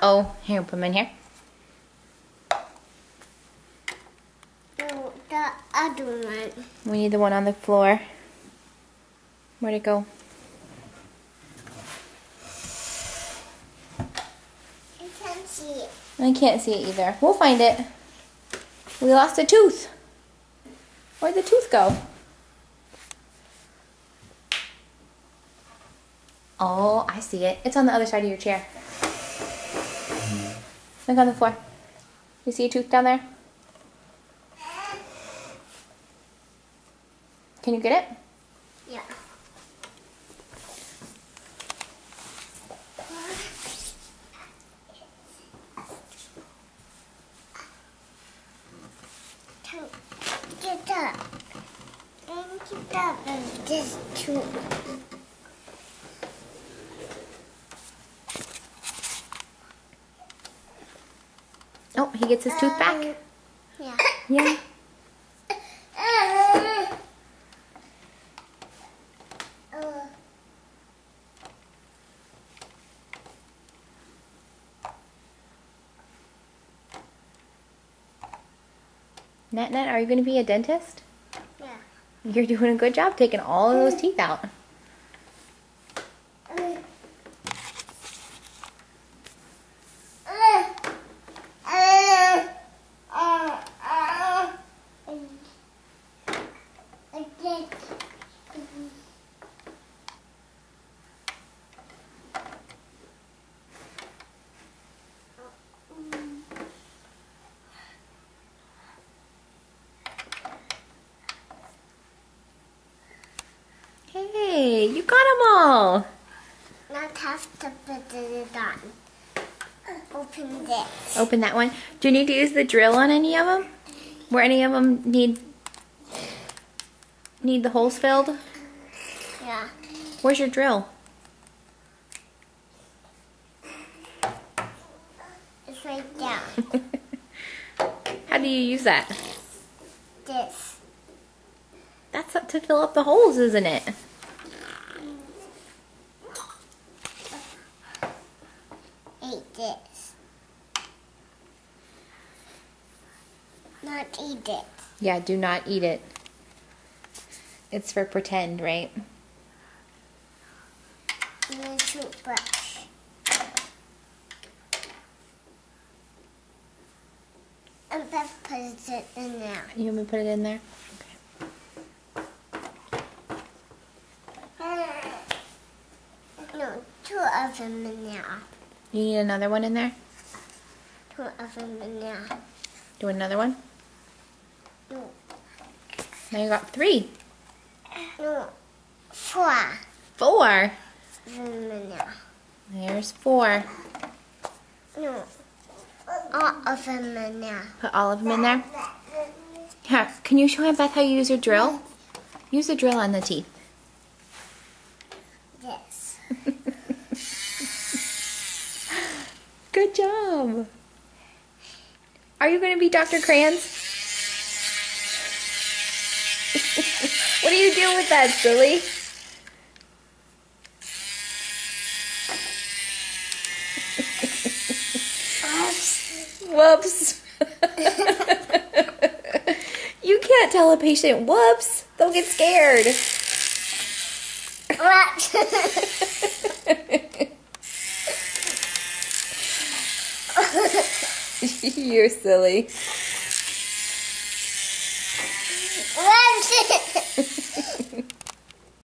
Uh-oh. Here, put them in here. No, the other one. We need the one on the floor. Where'd it go? I can't see it. I can't see it either. We'll find it. We lost a tooth. Where'd the tooth go? Oh, I see it. It's on the other side of your chair. Look on the floor. You see a tooth down there? Can you get it? Yeah. Get up. And get up and this too. Oh, he gets his tooth back. Yeah. Yeah. Nat, are you going to be a dentist? Yeah. You're doing a good job taking all of those teeth out. Hey, you got them all. Not have to put it on. Open this. Open that one. Do you need to use the drill on any of them? Where any of them need the holes filled? Yeah. Where's your drill? It's right down. How do you use that? This. That's up to fill up the holes, isn't it? Eat this. Not eat it. Yeah, do not eat it. It's for pretend, right? And a toothbrush. And Beth puts it in there. You want me to put it in there? No, two of them in there. You need another one in there? Two of them in there. Do another one? No, Now you got 3. no, 4 4. of them in there. There's 4. No, all of them in there. Put all of them in there. Here, can you show Aunt Beth how you use your drill? Use the drill on the teeth. This. Good job. Are you going to be Dr. Crayons? What do you do with that, silly? Whoops. You can't tell a patient whoops. They'll get scared. You're silly.